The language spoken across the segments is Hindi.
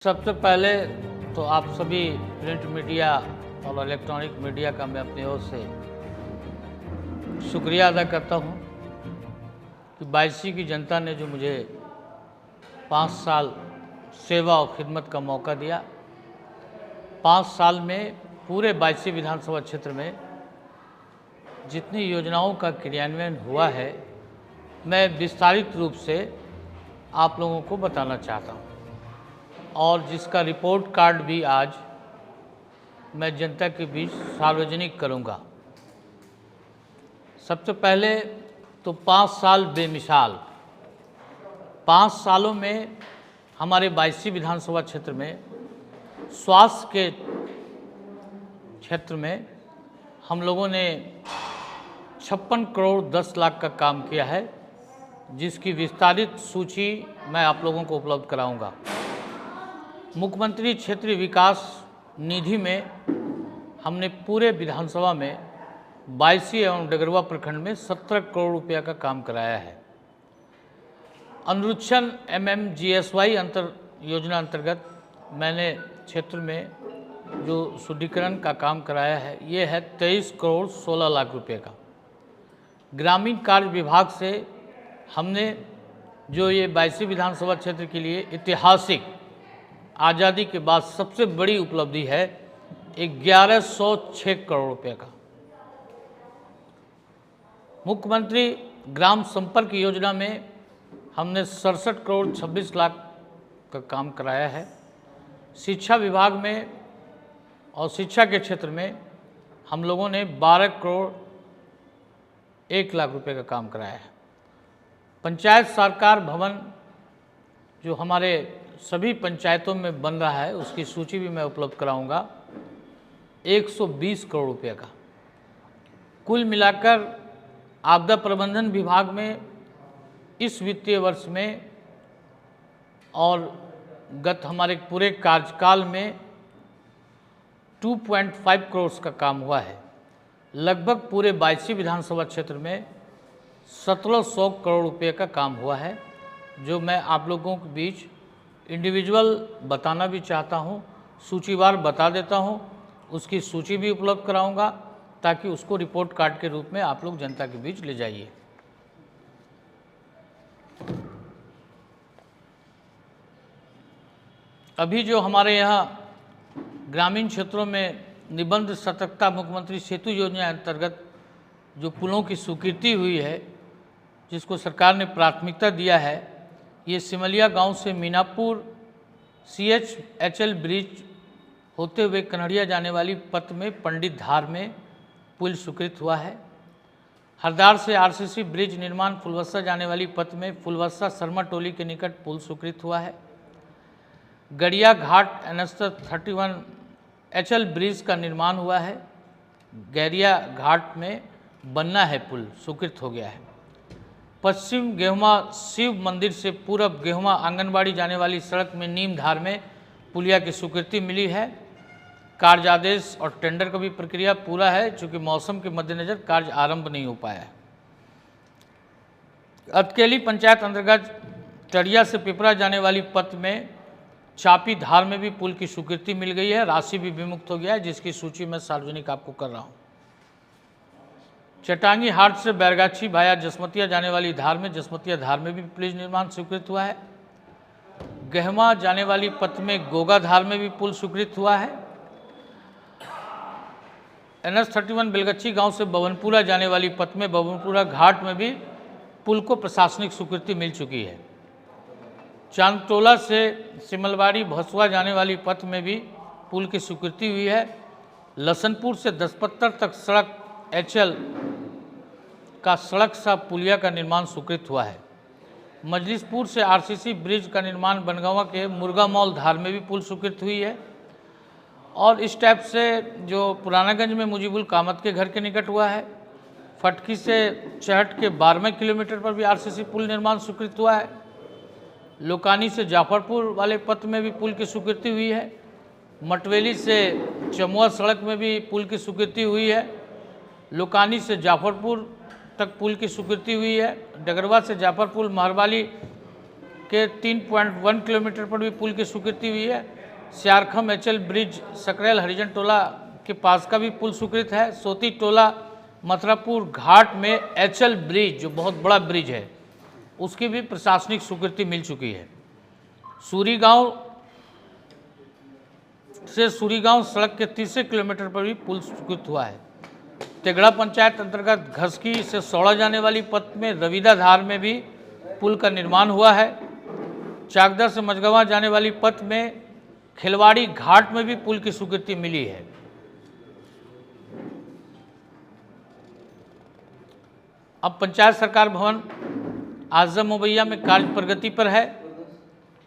सबसे पहले तो आप सभी प्रिंट मीडिया और इलेक्ट्रॉनिक मीडिया का मैं अपनी ओर से शुक्रिया अदा करता हूं कि बायसी की जनता ने जो मुझे 5 साल सेवा और खिदमत का मौका दिया। 5 साल में पूरे बायसी विधानसभा क्षेत्र में जितनी योजनाओं का क्रियान्वयन हुआ है, मैं विस्तारित रूप से आप लोगों को बताना चाहता हूं और जिसका रिपोर्ट कार्ड भी आज मैं जनता के बीच सार्वजनिक करूंगा। सबसे पहले तो 5 साल बेमिसाल। 5 सालों में हमारे बायसी विधानसभा क्षेत्र में स्वास्थ्य के क्षेत्र में हम लोगों ने 56 करोड़ 10 लाख का काम किया है, जिसकी विस्तारित सूची मैं आप लोगों को उपलब्ध कराऊंगा। मुख्यमंत्री क्षेत्रीय विकास निधि में हमने पूरे विधानसभा में बायसी एवं डगरवा प्रखंड में 17 करोड़ रुपया का काम कराया है। अनुरूक्षण MMGSY योजना अंतर्गत मैंने क्षेत्र में जो शुद्धिकरण का काम कराया है, ये है 23 करोड़ 16 लाख रुपये का। ग्रामीण कार्य विभाग से हमने जो ये बायसी विधानसभा क्षेत्र के लिए ऐतिहासिक आज़ादी के बाद सबसे बड़ी उपलब्धि है 1106 करोड़ रुपये का। मुख्यमंत्री ग्राम संपर्क योजना में हमने 67 करोड़ 26 लाख का काम कराया है। शिक्षा विभाग में और शिक्षा के क्षेत्र में हम लोगों ने 12 करोड़ 1 लाख रुपये का काम कराया है। पंचायत सरकार भवन जो हमारे सभी पंचायतों में बन रहा है, उसकी सूची भी मैं उपलब्ध कराऊंगा, 120 करोड़ रुपये का। कुल मिलाकर आपदा प्रबंधन विभाग में इस वित्तीय वर्ष में और गत हमारे पूरे कार्यकाल में 2.5 करोड़ का काम हुआ है। लगभग पूरे बायसी विधानसभा क्षेत्र में 1700 करोड़ रुपये का काम हुआ है, जो मैं आप लोगों के बीच इंडिविजुअल बताना भी चाहता हूं, सूचीवार बता देता हूं, उसकी सूची भी उपलब्ध कराऊंगा ताकि उसको रिपोर्ट कार्ड के रूप में आप लोग जनता के बीच ले जाइए। अभी जो हमारे यहाँ ग्रामीण क्षेत्रों में निबंध सतर्कता मुख्यमंत्री सेतु योजना अंतर्गत जो पुलों की स्वीकृति हुई है, जिसको सरकार ने प्राथमिकता दिया है, ये सिमलिया गांव से मीनापुर CHHL ब्रिज होते हुए कन्हड़िया जाने वाली पथ में पंडित धार में पुल स्वीकृत हुआ है। हरदार से RCC ब्रिज निर्माण फुलवस्सा जाने वाली पथ में फुलवस्सा शर्मा टोली के निकट पुल स्वीकृत हुआ है। गड़िया घाट NH31 HL ब्रिज का निर्माण हुआ है। गैरिया घाट में बनना है पुल स्वीकृत हो गया है। पश्चिम गेहुमा शिव मंदिर से पूरब गेहुमा आंगनबाड़ी जाने वाली सड़क में नीम धार में पुलिया की स्वीकृति मिली है। कार्यादेश और टेंडर का भी प्रक्रिया पूरा है, चूँकि मौसम के मद्देनज़र कार्य आरंभ नहीं हो पाया है। अतकेली पंचायत अंतर्गत टरिया से पिपरा जाने वाली पथ में चापी धार में भी पुल की स्वीकृति मिल गई है। राशि भी विमुक्त हो गया है, जिसकी सूची मैं सार्वजनिक आपको कर रहा हूँ। चटांगी हाट से बैरगाछी भाया जसमतिया जाने वाली धार में जसमतिया धार में भी पुल निर्माण स्वीकृत हुआ है। गहमा जाने वाली पथ में गोगा धार में भी पुल स्वीकृत हुआ है। NH31 बेलगच्छी गांव से बवनपुरा जाने वाली पथ में बवनपुरा घाट में भी पुल को प्रशासनिक स्वीकृति मिल चुकी है। चांदटोला से सिमलवाड़ी भसुआ जाने वाली पथ में भी पुल की स्वीकृति हुई है। लसनपुर से दसपत्तर तक सड़क HL का सड़क सा पुलिया का निर्माण स्वीकृत हुआ है। मजलिसपुर से RCC ब्रिज का निर्माण बनगांवा के मुर्गा मॉल धार में भी पुल स्वीकृत हुई है। और इस टाइप से जो पुरानागंज में मुजीबुल कामत के घर के निकट हुआ है। फटकी से चहट के 12वें किलोमीटर पर भी RCC पुल निर्माण स्वीकृत हुआ है। लोकानी से जाफरपुर वाले पथ में भी पुल की स्वीकृति हुई है। मटवेली से चमुआ सड़क में भी पुल की स्वीकृति हुई है। लोकानी से जाफरपुर तक पुल की स्वीकृति हुई है। डगरवा से जाफरपुर महरवाली के 3.1 किलोमीटर पर भी पुल की स्वीकृति हुई है। सियारखम एचएल ब्रिज सकरेल हरिजन टोला के पास का भी पुल स्वीकृत है। सोती टोला मथुरापुर घाट में एचएल ब्रिज जो बहुत बड़ा ब्रिज है उसकी भी प्रशासनिक स्वीकृति मिल चुकी है। सूरी गांव से सूरी गांव सड़क के 30 किलोमीटर पर भी पुल स्वीकृत हुआ है। तेगड़ा पंचायत अंतर्गत घसकी से सौड़ा जाने वाली पथ में रविदा धार में भी पुल का निर्माण हुआ है। चाकदा से मझगवां जाने वाली पथ में खिलवाड़ी घाट में भी पुल की स्वीकृति मिली है। अब पंचायत सरकार भवन आजम मोबैया में कार्य प्रगति पर है।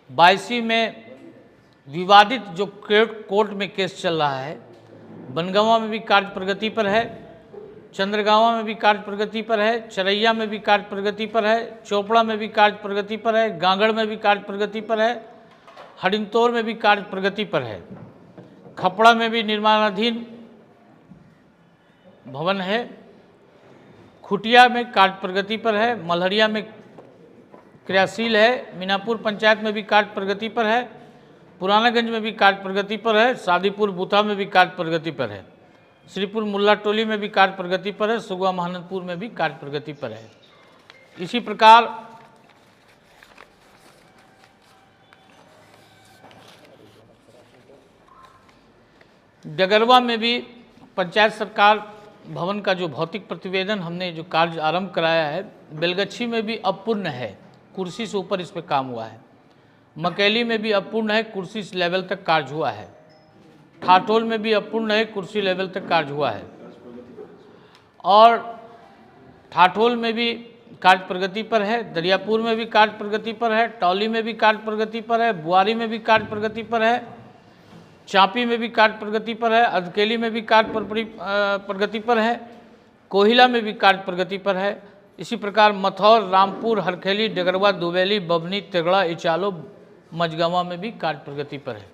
बायसी में विवादित जो कोर्ट में केस चल रहा है, बनगांवा में भी कार्य प्रगति पर है, चंद्रगांवा में भी कार्य प्रगति पर है, चरैया में भी कार्य प्रगति पर है, चोपड़ा में भी कार्य प्रगति पर है, गांगड़ में भी कार्य प्रगति पर है, हरिंतौर में भी कार्य प्रगति पर है, खपड़ा में भी निर्माणाधीन भवन है, खुटिया में कार्य प्रगति पर है, मलहरिया में क्रियाशील है, मीनापुर पंचायत में भी कार्य प्रगति पर है, पुरानागंज में भी कार्य प्रगति पर है, सादीपुर बूथा में भी कार्य प्रगति पर है, श्रीपुर मुल्ला टोली में भी कार्य प्रगति पर है, सुगवा महानंदपुर में भी कार्य प्रगति पर है। इसी प्रकार डगरवा में भी पंचायत सरकार भवन का जो भौतिक प्रतिवेदन हमने जो कार्य आरंभ कराया है, बेलगच्छी में भी अपूर्ण है, कुर्सी से ऊपर इस पर काम हुआ है। मकेली में भी अपूर्ण है, कुर्सी लेवल तक कार्य हुआ है। ठाठोल में भी अपूर्ण है, कुर्सी लेवल तक कार्य हुआ है। और ठाठोल में भी कार्य प्रगति पर है, दरियापुर में भी कार्य प्रगति पर है, टौली में भी कार्य प्रगति पर है, बुआरी में भी कार्य प्रगति पर है, चांपी में भी कार्य प्रगति पर है, अधकेली में भी कार्य प्रगति पर है, कोहिला में भी कार्य प्रगति पर है। इसी प्रकार मथौर, रामपुर, हरखेली, डगरवा, दुबेली, बभनी, तेगड़ा, इचालो, मझगांवा में भी कार्य प्रगति पर है।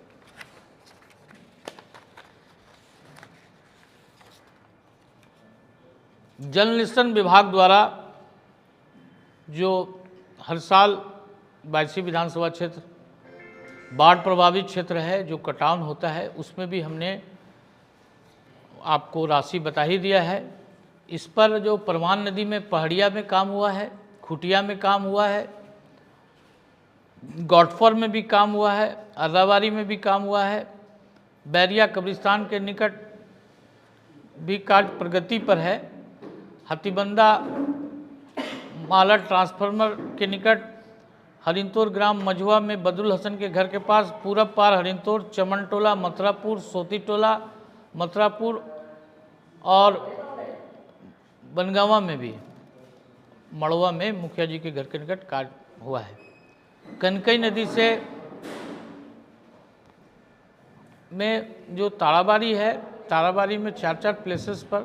जल निस्सरण विभाग द्वारा जो हर साल बायसी विधानसभा क्षेत्र बाढ़ प्रभावित क्षेत्र है, जो कटान होता है, उसमें भी हमने आपको राशि बता ही दिया है। इस पर जो परमान नदी में पहाड़िया में काम हुआ है, खुटिया में काम हुआ है, गौटफर में भी काम हुआ है, अर्रावारी में भी काम हुआ है, बैरिया कब्रिस्तान के निकट भी कार्य प्रगति पर है। हाथीबंदा माला ट्रांसफार्मर के निकट, हरिंतौर ग्राम मझुआ में बदरुल हसन के घर के पास, पूरब पार हरिंतौर, चमन टोला, मथुरापुर, सोती टोला, मथुरापुर और बनगांवा में भी मड़वा में मुखिया जी के घर के निकट कार्य हुआ है। कनकई नदी से में जो ताराबाड़ी है, ताराबाड़ी में 4-4 प्लेसेस पर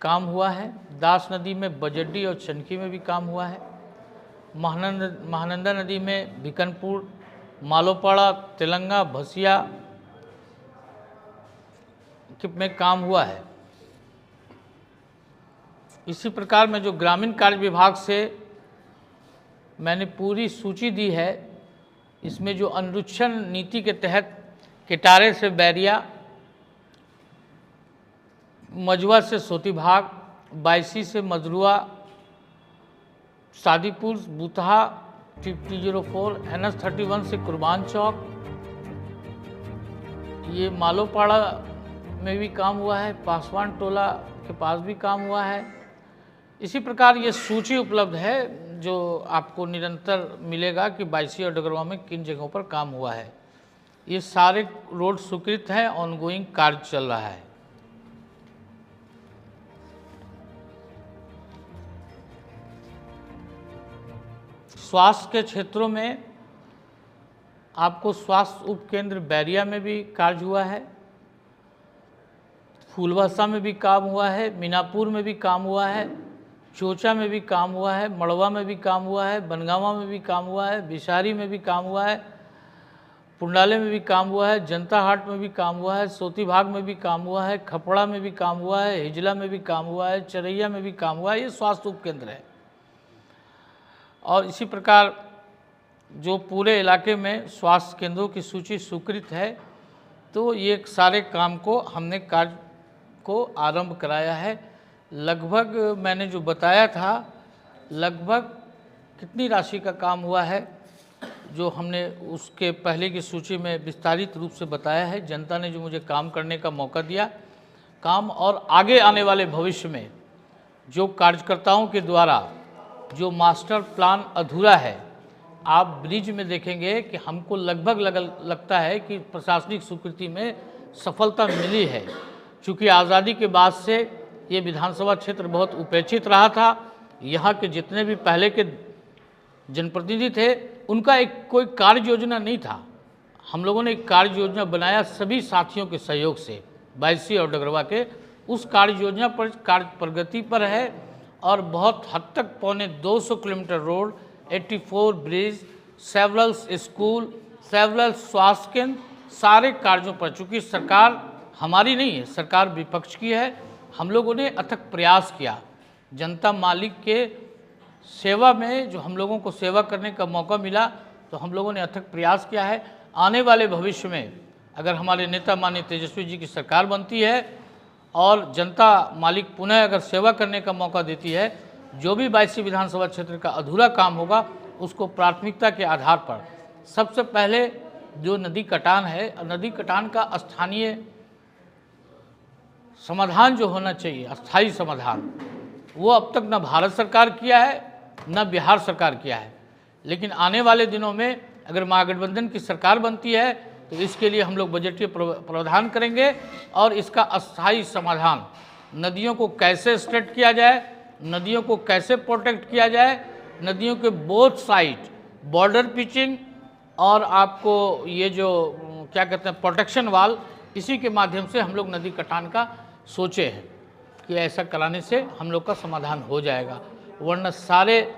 काम हुआ है। दास नदी में बजड्डी और चनकी में भी काम हुआ है। महानंदा नदी में भिकनपुर, मालोपाड़ा, तेलंगा, भसिया में काम हुआ है। इसी प्रकार में जो ग्रामीण कार्य विभाग से मैंने पूरी सूची दी है, इसमें जो अनुरक्षण नीति के तहत किटारे से बैरिया, मझुआ से सोती भाग, बायसी से मजरुआ, सादीपुर, बूथा 5004, NS31 से कुर्बान चौक, ये मालोपाड़ा में भी काम हुआ है, पासवान टोला के पास भी काम हुआ है। इसी प्रकार ये सूची उपलब्ध है जो आपको निरंतर मिलेगा कि बायसी और डगरवा में किन जगहों पर काम हुआ है। ये सारे रोड स्वीकृत हैं, ऑनगोइंग कार्य चल रहा है। स्वास्थ्य के क्षेत्रों में आपको स्वास्थ्य उपकेंद्र बैरिया में भी कार्य हुआ है, फूलवासा में भी काम हुआ है, मीनापुर में भी काम हुआ है, चोचा में भी काम हुआ है, मड़वा में भी काम हुआ है, बनगांवा में भी काम हुआ है, बिसारी में भी काम हुआ है, पुंडाले में भी काम हुआ है, जनता हाट में भी काम हुआ है, सोती भाग में भी काम हुआ है, खपड़ा में भी काम हुआ है, हिजला में भी काम हुआ है, चरैया में भी काम हुआ है। ये स्वास्थ्य उपकेंद्र है। और इसी प्रकार जो पूरे इलाके में स्वास्थ्य केंद्रों की सूची स्वीकृत है, तो ये सारे काम को हमने कार्य को आरंभ कराया है। लगभग मैंने जो बताया था, लगभग कितनी राशि का काम हुआ है जो हमने उसके पहले की सूची में विस्तारित रूप से बताया है। जनता ने जो मुझे काम करने का मौका दिया, काम और आगे आने वाले भविष्य में जो कार्यकर्ताओं के द्वारा जो मास्टर प्लान अधूरा है, आप ब्रिज में देखेंगे कि हमको लगभग लगता है कि प्रशासनिक स्वीकृति में सफलता मिली है। चूँकि आज़ादी के बाद से ये विधानसभा क्षेत्र बहुत उपेक्षित रहा था। यहाँ के जितने भी पहले के जनप्रतिनिधि थे, उनका एक कोई कार्य योजना नहीं था। हम लोगों ने एक कार्य योजना बनाया सभी साथियों के सहयोग से, बायसी और डगरवा के। उस कार्य योजना पर कार्य प्रगति पर है और बहुत हद तक पौने 200 kilometre road, 84 bridge, several school, several स्वास्थ्य केंद्र, सारे कार्यों पर, चूँकि सरकार हमारी नहीं है, सरकार विपक्ष की है, हम लोगों ने अथक प्रयास किया। जनता मालिक के सेवा में जो हम लोगों को सेवा करने का मौका मिला, तो हम लोगों ने अथक प्रयास किया है। आने वाले भविष्य में अगर हमारे नेता माननीय तेजस्वी जी की सरकार बनती है और जनता मालिक पुनः अगर सेवा करने का मौका देती है, जो भी बायसी विधानसभा क्षेत्र का अधूरा काम होगा उसको प्राथमिकता के आधार पर, सबसे पहले जो नदी कटान है, नदी कटान का स्थानीय समाधान जो होना चाहिए, अस्थायी समाधान, वो अब तक न भारत सरकार किया है न बिहार सरकार किया है। लेकिन आने वाले दिनों में अगर महागठबंधन की सरकार बनती है तो इसके लिए हम लोग बजटीय प्रावधान करेंगे और इसका अस्थायी समाधान, नदियों को कैसे स्ट्रेट किया जाए, नदियों को कैसे प्रोटेक्ट किया जाए, नदियों के बोथ साइड बॉर्डर पिचिंग और आपको ये जो क्या कहते हैं प्रोटेक्शन वाल, इसी के माध्यम से हम लोग नदी कटान का सोचे हैं कि ऐसा कराने से हम लोग का समाधान हो जाएगा। वरना सारे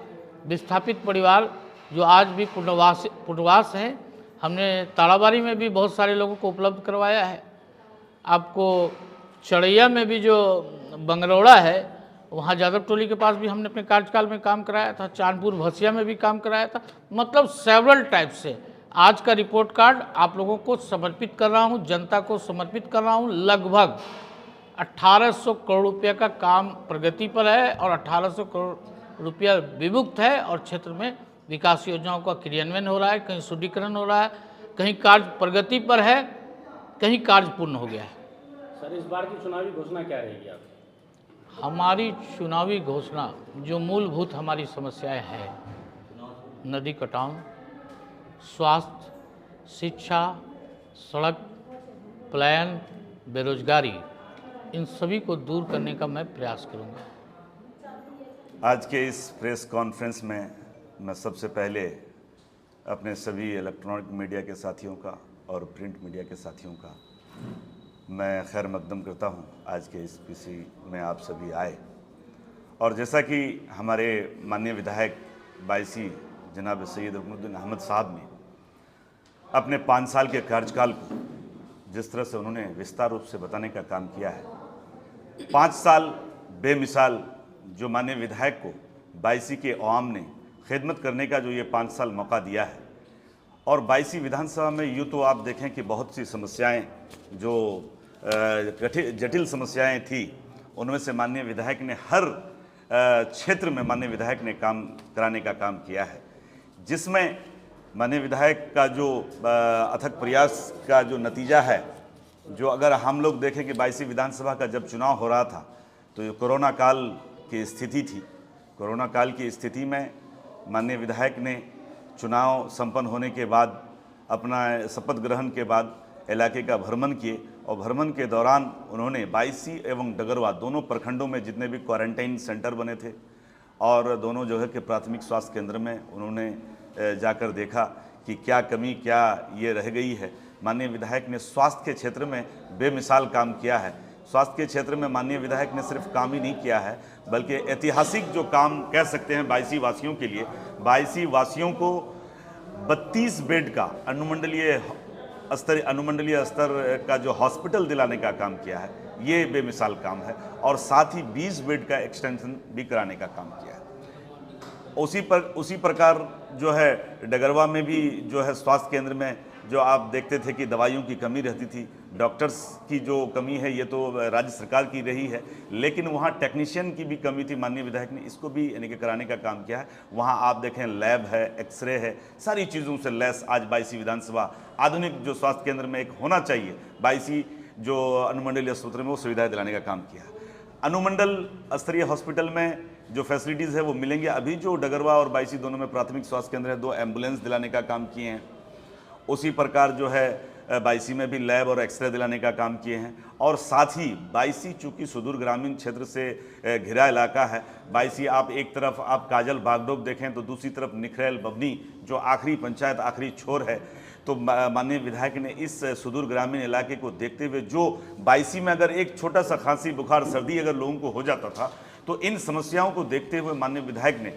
विस्थापित परिवार जो आज भी पुनर्वास हैं, हमने ताड़ाबाड़ी में भी बहुत सारे लोगों को उपलब्ध करवाया है। आपको चढ़ैया में भी जो बंगरौड़ा है, वहाँ जादव टोली के पास भी हमने अपने कार्यकाल में काम कराया था। चांदपुर भसिया में भी काम कराया था। मतलब सेवरल टाइप से आज का रिपोर्ट कार्ड आप लोगों को समर्पित कर रहा हूँ, जनता को समर्पित कर रहा हूँ। लगभग 1800 करोड़ रुपये का काम प्रगति पर है और 1800 करोड़ रुपया विमुक्त है और क्षेत्र में विकास योजनाओं का क्रियान्वयन हो रहा है, कहीं शुद्धिकरण हो रहा है, कहीं कार्य प्रगति पर है, कहीं कार्य पूर्ण हो गया है। सर, इस बार की चुनावी घोषणा क्या रहेगी आपकी? हमारी चुनावी घोषणा, जो मूलभूत हमारी समस्याएं हैं, नदी कटान, स्वास्थ्य, शिक्षा, सड़क, पलायन, बेरोजगारी, इन सभी को दूर करने का मैं प्रयास करूंगा। आज के इस प्रेस कॉन्फ्रेंस में मैं सबसे पहले अपने सभी इलेक्ट्रॉनिक मीडिया के साथियों का और प्रिंट मीडिया के साथियों का मैं खैर मकदम करता हूं। आज के इस पीसी में आप सभी आए और जैसा कि हमारे माननीय विधायक बायसी जनाब सैयद रुकनुद्दीन अहमद साहब ने अपने 5 साल के कार्यकाल को जिस तरह से उन्होंने विस्तार रूप से बताने का काम किया है, 5 साल बेमिसाल जो माननीय विधायक को बायसी के अवाम ने खिदमत करने का जो ये 5 साल मौका दिया है। और बायसी विधानसभा में यूँ तो आप देखें कि बहुत सी समस्याएं जो जटिल समस्याएं थी, उनमें से माननीय विधायक ने हर क्षेत्र में माननीय विधायक ने काम कराने का काम किया है, जिसमें माननीय विधायक का जो अथक प्रयास का जो नतीजा है, जो अगर हम लोग देखें कि बायसी विधानसभा का जब चुनाव हो रहा था तो ये कोरोना काल की स्थिति थी। कोरोना काल की स्थिति में माननीय विधायक ने चुनाव संपन्न होने के बाद अपना शपथ ग्रहण के बाद इलाके का भ्रमण किए और भ्रमण के दौरान उन्होंने बायसी एवं डगरवा दोनों प्रखंडों में जितने भी क्वारंटाइन सेंटर बने थे और दोनों जो है कि प्राथमिक स्वास्थ्य केंद्र में उन्होंने जाकर देखा कि क्या कमी क्या ये रह गई है। माननीय विधायक ने स्वास्थ्य के क्षेत्र में बेमिसाल काम किया है। स्वास्थ्य के क्षेत्र में माननीय विधायक ने सिर्फ काम ही नहीं किया है, बल्कि ऐतिहासिक जो काम कह सकते हैं बायसी वासियों के लिए, बायसी वासियों को 32 बेड का अनुमंडलीय स्तर का जो हॉस्पिटल दिलाने का काम किया है, ये बेमिसाल काम है। और साथ ही 20 बेड का एक्सटेंशन भी कराने का काम किया है। उसी प्रकार जो है डगरवा में भी जो है स्वास्थ्य केंद्र में जो आप देखते थे कि दवाइयों की कमी रहती थी, डॉक्टर्स की जो कमी है ये तो राज्य सरकार की रही है, लेकिन वहाँ टेक्नीशियन की भी कमी थी। माननीय विधायक ने इसको भी यानी कि कराने का काम किया है। वहाँ आप देखें लैब है, एक्सरे है, सारी चीज़ों से लैस आज बायसी विधानसभा आधुनिक जो स्वास्थ्य केंद्र में एक होना चाहिए, बायसी जो अनुमंडलीय अस्पताल में वो सुविधाएँ दिलाने का काम किया। अनुमंडल स्तरीय हॉस्पिटल में जो फैसिलिटीज़ है वो मिलेंगे। अभी जो डगरवा और बायसी दोनों में प्राथमिक स्वास्थ्य केंद्र है, 2 एम्बुलेंस दिलाने का काम किए हैं। उसी प्रकार जो है बायसी में भी लैब और एक्सरे दिलाने का काम किए हैं। और साथ ही बायसी चूँकि सुदूर ग्रामीण क्षेत्र से घिरा इलाका है, बायसी आप एक तरफ आप काजल बागडोग देखें तो दूसरी तरफ निखरेल बबनी जो आखिरी पंचायत आखिरी छोर है। तो माननीय विधायक ने इस सुदूर ग्रामीण इलाके को देखते हुए जो बायसी में अगर एक छोटा सा खांसी बुखार सर्दी अगर लोगों को हो जाता था, तो इन समस्याओं को देखते हुए माननीय विधायक ने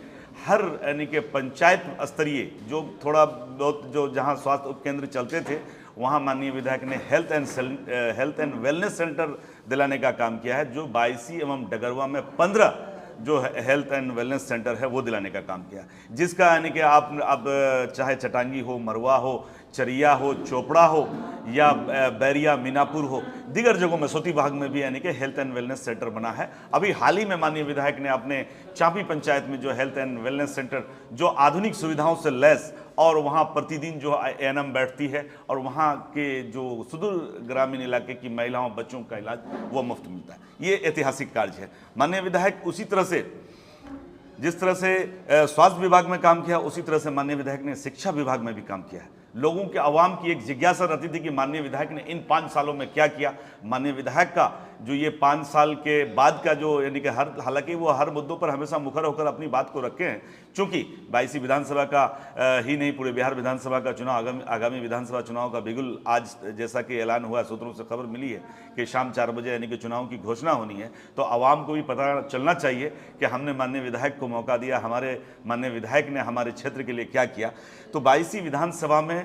हर यानी कि पंचायत स्तरीय जो थोड़ा बहुत जो जहां स्वास्थ्य उपकेंद्र चलते थे, वहां माननीय विधायक ने हेल्थ एंड वेलनेस सेंटर दिलाने का काम किया है। जो बायसी एवं डगरवा में 15 जो हेल्थ एंड वेलनेस सेंटर है वो दिलाने का काम किया, जिसका यानी कि आप अब चाहे चटांगी हो, मरवा हो, चरिया हो, चोपड़ा हो या बैरिया मीनापुर हो, दीगर जगहों में सोती बाग में भी यानी कि हेल्थ एंड वेलनेस सेंटर बना है। अभी हाल ही में माननीय विधायक ने अपने चांपी पंचायत में जो हेल्थ एंड वेलनेस सेंटर जो आधुनिक सुविधाओं से लैस और वहाँ प्रतिदिन जो एएनएम बैठती है और वहाँ के जो सुदूर ग्रामीण इलाके की महिलाओं बच्चों का इलाज वो मुफ्त मिलता है। ये ऐतिहासिक कार्य है। माननीय विधायक उसी तरह से जिस तरह से स्वास्थ्य विभाग में काम किया, उसी तरह से माननीय विधायक ने शिक्षा विभाग में भी काम किया है। लोगों के आवाम की एक जिज्ञासा रहती थी कि माननीय विधायक ने इन 5 सालों में क्या किया। माननीय विधायक का जो ये 5 साल के बाद का जो यानी कि हालांकि वो हर मुद्दों पर हमेशा मुखर होकर अपनी बात को रखे हैं, क्योंकि बायसी विधानसभा का ही नहीं पूरे बिहार विधानसभा का चुनाव आगामी विधानसभा चुनाव का बिल्कुल आज जैसा कि ऐलान हुआ, सूत्रों से खबर मिली है कि शाम 4 बजे यानी कि चुनाव की घोषणा होनी है। तो आवाम को भी पता चलना चाहिए कि हमने माननीय विधायक को मौका दिया, हमारे माननीय विधायक ने हमारे क्षेत्र के लिए क्या किया। तो बायसी विधानसभा में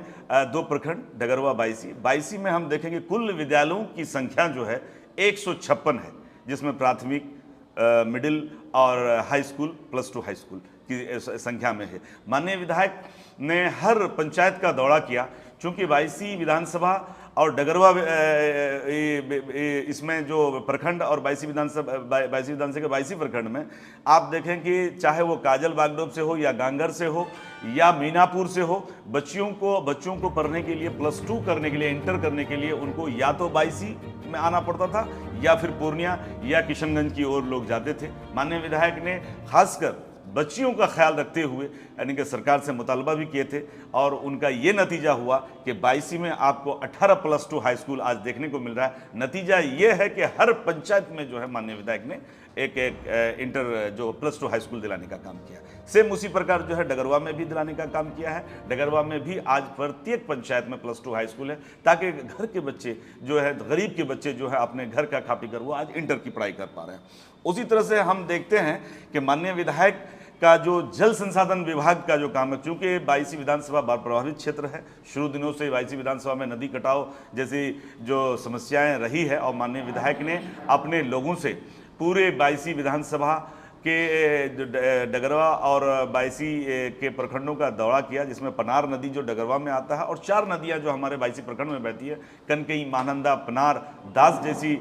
2 प्रखंड डगरवा बायसी में हम देखेंगे कुल विद्यालयों की संख्या जो है 156 है, जिसमें प्राथमिक, मिडिल और हाई स्कूल +2 हाई स्कूल की संख्या में है। माननीय विधायक ने हर पंचायत का दौरा किया, चूँकि बायसी विधानसभा और डगरवा इसमें जो प्रखंड और बायसी विधानसभा के बायसी प्रखंड में आप देखें कि चाहे वो काजल बागडोब से हो या गांगर से हो या मीनापुर से हो, बच्चों को पढ़ने के लिए +2 करने के लिए, इंटर करने के लिए उनको या तो बायसी में आना पड़ता था या फिर पूर्णिया या किशनगंज की ओर लोग जाते थे। माननीय विधायक ने खासकर बच्चियों का ख्याल रखते हुए यानी कि सरकार से मुतालबा भी किए थे और उनका ये नतीजा हुआ कि बायसी में आपको 18 +2 हाई स्कूल आज देखने को मिल रहा है। नतीजा ये है कि हर पंचायत में जो है माननीय विधायक ने एक इंटर जो +2 हाई स्कूल दिलाने का काम किया। सेम उसी प्रकार जो है डगरवा में भी दिलाने का काम किया है। डगरवा में भी आज प्रत्येक पंचायत में +2 हाई स्कूल है, ताकि घर के बच्चे जो है, गरीब के बच्चे जो है अपने घर का खा पी कर वो आज इंटर की पढ़ाई कर पा रहे हैं। उसी तरह से हम देखते हैं कि माननीय विधायक का जो जल संसाधन विभाग का जो काम है, चूँकि बायसी विधानसभा बाढ़ प्रभावित क्षेत्र है, शुरू दिनों से बायसी विधानसभा में नदी कटाव जैसी जो समस्याएं रही है और माननीय विधायक ने अपने लोगों से पूरे बायसी विधानसभा के डगरवा और बायसी के प्रखंडों का दौरा किया, जिसमें पनार नदी जो डगरवा में आता है और 4 नदियां जो हमारे बायसी प्रखंड में बहती है, कनकई, महानंदा, पनार, दास जैसी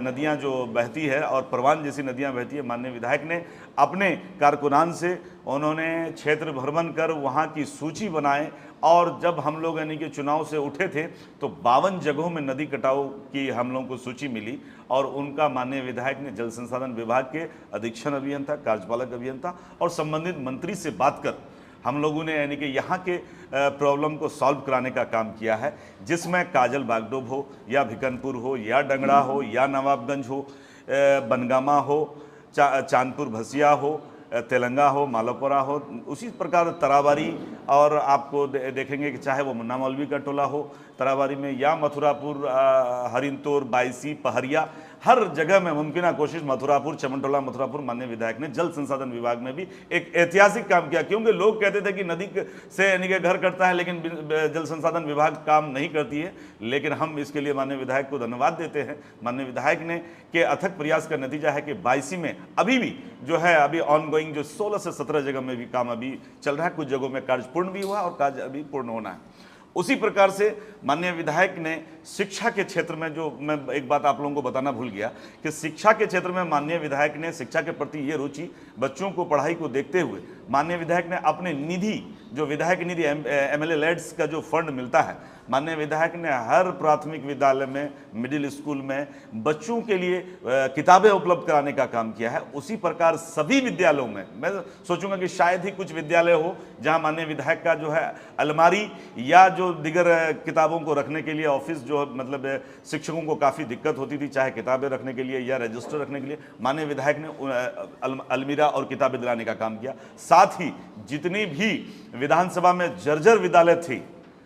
नदियां जो बहती है और परवान जैसी नदियां बहती है। माननीय विधायक ने अपने कारकुनान से उन्होंने क्षेत्र भ्रमण कर वहाँ की सूची बनाए और जब हम लोग यानी कि चुनाव से उठे थे तो 52 जगहों में नदी कटाव की हम लोगों को सूची मिली और उनका माननीय विधायक ने जल संसाधन विभाग के अधीक्षण अभियंता, कार्यपालक अभियंता और संबंधित मंत्री से बात कर हम लोगों ने यानी कि यहाँ के प्रॉब्लम को सॉल्व कराने का काम किया है, जिसमें काजल बागडोब हो या भिकनपुर हो या डंगड़ा हो या नवाबगंज हो, बनगामा हो, चांदपुर भसिया हो, तेलंगा हो, मालोपुरा हो, उसी प्रकार तराबारी और आपको देखेंगे कि चाहे वो मुन्ना मौलवी का टोला हो तराबारी में या मथुरापुर, हरिनतोर, बायसी, पहरिया, हर जगह में मुमकिन कोशिश मथुरापुर, चमनटोला मथुरापुर माननीय विधायक ने जल संसाधन विभाग में भी एक ऐतिहासिक काम किया, क्योंकि लोग कहते थे कि नदी से यानी कि घर कटता है लेकिन जल संसाधन विभाग काम नहीं करती है। लेकिन हम इसके लिए माननीय विधायक को धन्यवाद देते हैं। माननीय विधायक ने के अथक प्रयास का नतीजा है कि 22 में अभी भी जो है अभी ऑनगोइंग जो 16 से 17 जगह में भी काम अभी चल रहा है। कुछ जगहों में कार्य पूर्ण भी हुआ और कार्य अभी पूर्ण होना है। उसी प्रकार से माननीय विधायक ने शिक्षा के क्षेत्र में, जो मैं एक बात आप लोगों को बताना भूल गया कि शिक्षा के क्षेत्र में माननीय विधायक ने शिक्षा के प्रति ये रुचि, बच्चों को पढ़ाई को देखते हुए माननीय विधायक ने अपने निधि, जो विधायक निधि एमएलए लैड्स का जो फंड मिलता है, माननीय विधायक ने हर प्राथमिक विद्यालय में, मिडिल स्कूल में बच्चों के लिए किताबें उपलब्ध कराने का काम किया है। उसी प्रकार सभी विद्यालयों में मैं सोचूंगा कि शायद ही कुछ विद्यालय हो जहां माननीय विधायक का जो है अलमारी या जो दिगर किताबों को रखने के लिए ऑफिस, जो मतलब शिक्षकों को काफ़ी दिक्कत होती थी चाहे किताबें रखने के लिए या रजिस्टर रखने के लिए, माननीय विधायक ने अलमीरा और किताबें दिलाने का काम किया। साथ ही जितनी भी विधानसभा में जर्जर विद्यालय थी,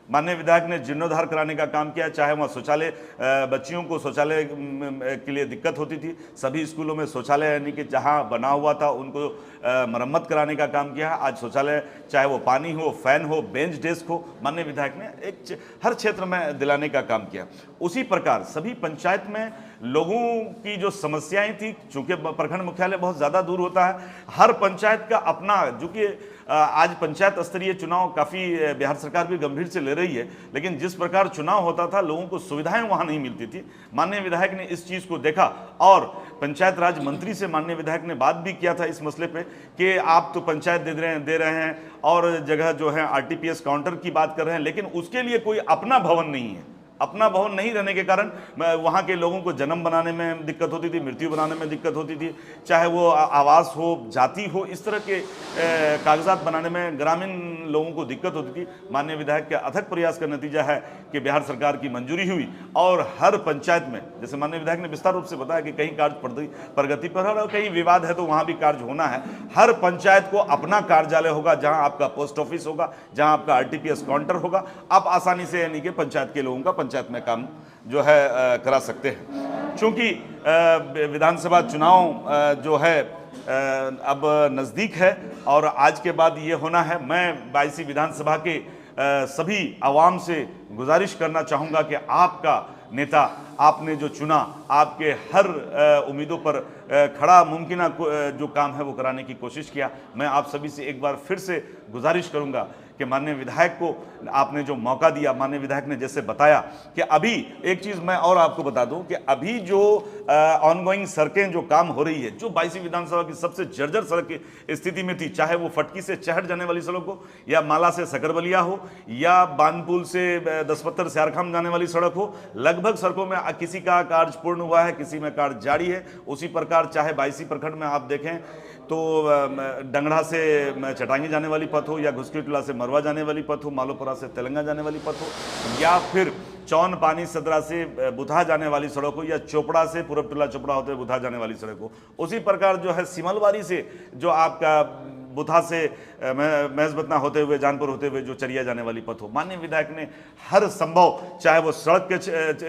माननीय विधायक ने जीर्णोद्धार कराने का काम किया। चाहे वहाँ शौचालय, बच्चियों को शौचालय के लिए दिक्कत होती थी, सभी स्कूलों में शौचालय यानी कि जहाँ बना हुआ था उनको मरम्मत कराने का काम किया है। आज शौचालय चाहे वो पानी हो, फैन हो, बेंच डेस्क हो, माननीय विधायक ने हर क्षेत्र में दिलाने का काम किया। उसी प्रकार सभी पंचायत में लोगों की जो समस्याएं थी, चूंकि प्रखंड मुख्यालय बहुत ज़्यादा दूर होता है, हर पंचायत का अपना, जो कि आज पंचायत स्तरीय चुनाव काफ़ी बिहार सरकार भी गंभीर से ले रही है, लेकिन जिस प्रकार चुनाव होता था लोगों को सुविधाएं वहां नहीं मिलती थी। माननीय विधायक ने इस चीज़ को देखा और पंचायत राज मंत्री से माननीय विधायक ने बात भी किया था इस मसले पे कि आप तो पंचायत दे रहे हैं और जगह जो है आरटीपीएस काउंटर की बात कर रहे हैं, लेकिन उसके लिए कोई अपना भवन नहीं है। अपना भवन नहीं रहने के कारण वहाँ के लोगों को जन्म बनाने में दिक्कत होती थी, मृत्यु बनाने में दिक्कत होती थी, चाहे वो आवास हो, जाति हो, इस तरह के कागजात बनाने में ग्रामीण लोगों को दिक्कत होती थी। माननीय विधायक के अथक प्रयास का नतीजा है कि बिहार सरकार की मंजूरी हुई और हर पंचायत में, जैसे माननीय विधायक ने विस्तार रूप से बताया कि कहीं कार्य प्रगति पर है और कहीं विवाद है तो वहाँ भी कार्य होना है। हर पंचायत को अपना कार्यालय होगा, जहाँ आपका पोस्ट ऑफिस होगा, जहाँ आपका आरटीपीएस काउंटर होगा। आप आसानी से यानी कि पंचायत के लोगों का पंचायत में काम जो है करा सकते हैं। चूंकि विधानसभा चुनाव जो है अब नज़दीक है और आज के बाद ये होना है, मैं 22 विधानसभा के सभी आवाम से गुजारिश करना चाहूँगा कि आपका नेता आपने जो चुना, आपके हर उम्मीदों पर खड़ा मुमकिन जो काम है वो कराने की कोशिश किया। मैं आप सभी से एक बार फिर से गुजारिश करूंगा कि माननीय विधायक को आपने जो मौका दिया, माननीय विधायक ने जैसे बताया कि अभी एक चीज़ मैं और आपको बता दूं कि अभी जो ऑनगोइंग सड़कें जो काम हो रही है, जो 22 विधानसभा की सबसे जर्जर सड़क की स्थिति में थी, चाहे वो फटकी से चहट जाने वाली सड़क हो या माला से सकरबलिया हो या बानपुल से दसपत्तर से आरखाम जाने वाली सड़क हो, लगभग सड़कों में किसी का कार्य पूर्ण हुआ है, किसी में कार्य जारी है। उसी प्रकार चाहे 22 प्रखंड में आप देखें तो डंगड़ा से चटांगी जाने वाली पथ हो या घुसकीटोला से मरवा जाने वाली पथ हो, मालोपुरा से तेलंगा जाने वाली पथ हो या फिर चौन पानी सदरा से बुधा जाने वाली सड़क हो या चोपड़ा से पूरबटोला चोपड़ा होते हुए बुधा जाने वाली सड़क हो। उसी प्रकार जो है सिमलवारी से जो आपका बुधा से महजबतना होते हुए जानपुर होते हुए जो चरिया जाने वाली पथ हो, माननीय विधायक ने हर संभव, चाहे वो सड़क के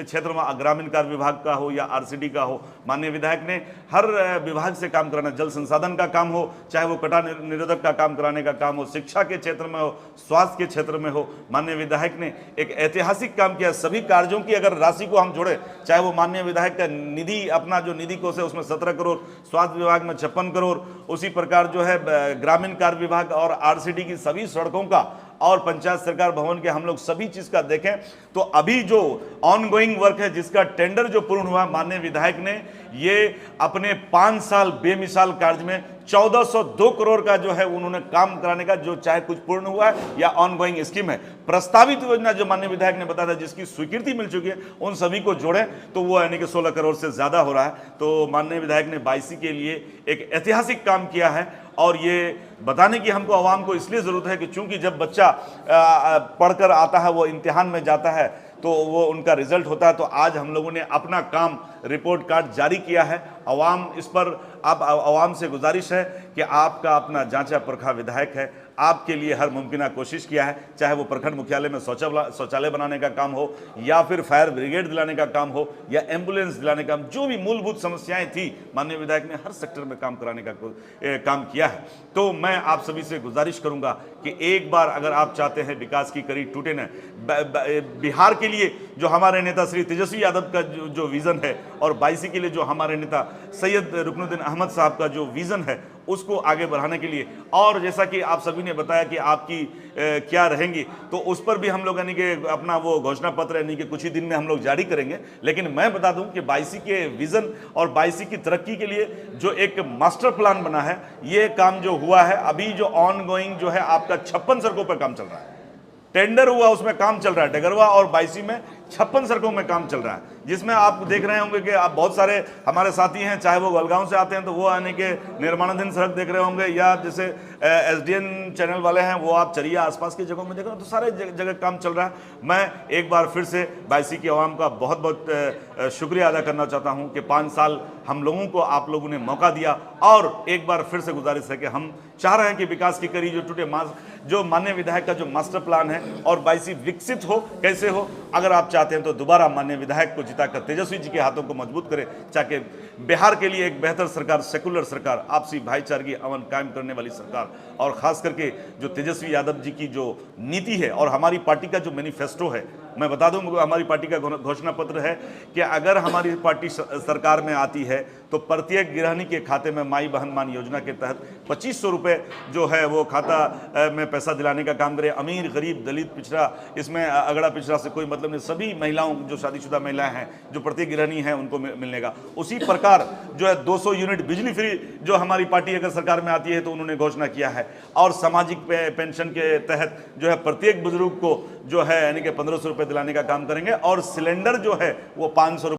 क्षेत्र में ग्रामीण कार्य विभाग का हो या आरसीडी का हो, माननीय विधायक ने हर विभाग से काम कराना, जल संसाधन का काम हो, चाहे वो कटा निरोधक का काम कराने का काम हो, शिक्षा के क्षेत्र में हो, स्वास्थ्य के क्षेत्र में हो, माननीय विधायक ने एक ऐतिहासिक काम किया। सभी कार्यों की अगर राशि को हम जोड़े, चाहे वो माननीय विधायक का निधि, अपना जो निधि कोष है उसमें 17 करोड़, स्वास्थ्य विभाग में 56 करोड़, उसी प्रकार जो है ग्रामीण कार्य विभाग और आरसीडी की सभी सड़कों का और पंचायत सरकार भवन के हम लोग सभी चीज का देखें तो अभी जो ऑनगोइंग वर्क है जिसका टेंडर जो पूर्ण हुआ, माननीय विधायक ने ये अपने 5 साल बेमिसाल कार्य में 1402 करोड़ का जो है उन्होंने काम कराने का, जो चाहे कुछ पूर्ण हुआ है या ऑनगोइंग स्कीम है। प्रस्तावित योजना जो माननीय विधायक ने बताया था जिसकी स्वीकृति मिल चुकी है, उन सभी को जोड़ें तो वो यानी कि 16 करोड़ से ज्यादा हो रहा है। तो माननीय विधायक ने 22 के लिए एक ऐतिहासिक काम किया है और ये बताने की हमको आवाम को इसलिए ज़रूरत है कि चूंकि जब बच्चा पढ़कर आता है, वो इम्तिहान में जाता है तो वो उनका रिजल्ट होता है। तो आज हम लोगों ने अपना काम रिपोर्ट कार्ड जारी किया है। आवाम इस पर आप आवाम से गुजारिश है कि आपका अपना जांचा परखा विधायक है, आपके लिए हर मुमकिन कोशिश किया है, चाहे वो प्रखंड मुख्यालय में शौचालय बनाने का काम हो, या फिर फायर ब्रिगेड दिलाने का काम हो, या एम्बुलेंस दिलाने का, जो भी मूलभूत समस्याएं थी माननीय विधायक ने हर सेक्टर में काम कराने का काम किया है। तो मैं आप सभी से गुजारिश करूंगा कि एक बार अगर आप चाहते हैं विकास की कड़ी टूटे न, बिहार के लिए जो हमारे नेता श्री तेजस्वी यादव का जो विजन है, और बाईसी के लिए जो हमारे नेता सैयद रुकनुद्दीन अहमद साहब का जो विजन है, उसको आगे बढ़ाने के लिए, और जैसा कि आप सभी ने बताया कि आपकी क्या रहेंगी, तो उस पर भी हम लोग यानी कि अपना वो घोषणा पत्र यानी कि कुछ ही दिन में हम लोग जारी करेंगे। लेकिन मैं बता दूं कि बाईसी के विजन और बाईसी की तरक्की के लिए जो एक मास्टर प्लान बना है, ये काम जो हुआ है, अभी जो ऑन गोइंग जो है आपका 56 सड़कों पर काम चल रहा है, टेंडर हुआ उसमें काम चल रहा है, डगरवा और बाईसी में 56 सड़कों में काम चल रहा है, जिसमें आप देख रहे होंगे कि आप बहुत सारे हमारे साथी हैं, चाहे वो गोलगांव से आते हैं तो वो आने के निर्माणाधीन सड़क देख रहे होंगे, या जैसे एसडीएन चैनल वाले हैं वो आप चरिया आसपास की जगहों में देख रहे हो, तो सारे जगह काम चल रहा है। मैं एक बार फिर से बाईसी की आवाम का बहुत बहुत शुक्रिया अदा करना चाहता हूँ कि 5 साल हम लोगों को आप लोगों ने मौका दिया, और एक बार फिर से गुजारिश है कि हम चाह रहे हैं कि विकास की कड़ी जो टूटे, जो माननीय विधायक का जो मास्टर प्लान है और बाईसी विकसित हो, कैसे हो, अगर आप चाहते हैं तो दोबारा माननीय विधायक को जिताकर तेजस्वी जी के हाथों को मजबूत करें, ताकि बिहार के लिए एक बेहतर सरकार, सेकुलर सरकार, आपसी भाईचारगी अमन कायम करने वाली सरकार, और खास करके जो तेजस्वी यादव जी की जो नीति है और हमारी पार्टी का जो मैनिफेस्टो है, मैं बता दूं हमारी पार्टी का घोषणा पत्र है कि अगर हमारी पार्टी सरकार में आती है तो प्रत्येक गृहिणी के खाते में माई बहन मान योजना के तहत 2500 रुपये जो है वो खाता में पैसा दिलाने का काम करे। अमीर, गरीब, दलित, पिछड़ा, इसमें अगड़ा पिछड़ा से कोई मतलब नहीं, सभी महिलाओं, जो शादीशुदा महिलाएं हैं, जो प्रत्येक गृहिणी हैं, उनको मिलने का। उसी प्रकार जो है 200 यूनिट बिजली फ्री जो हमारी पार्टी अगर सरकार में आती है तो उन्होंने घोषणा किया है, और सामाजिक पेंशन के तहत जो है प्रत्येक बुजुर्ग को जो है यानी कि 1500 रुपये दिलाने का काम करेंगे, और सिलेंडर जो है वो 500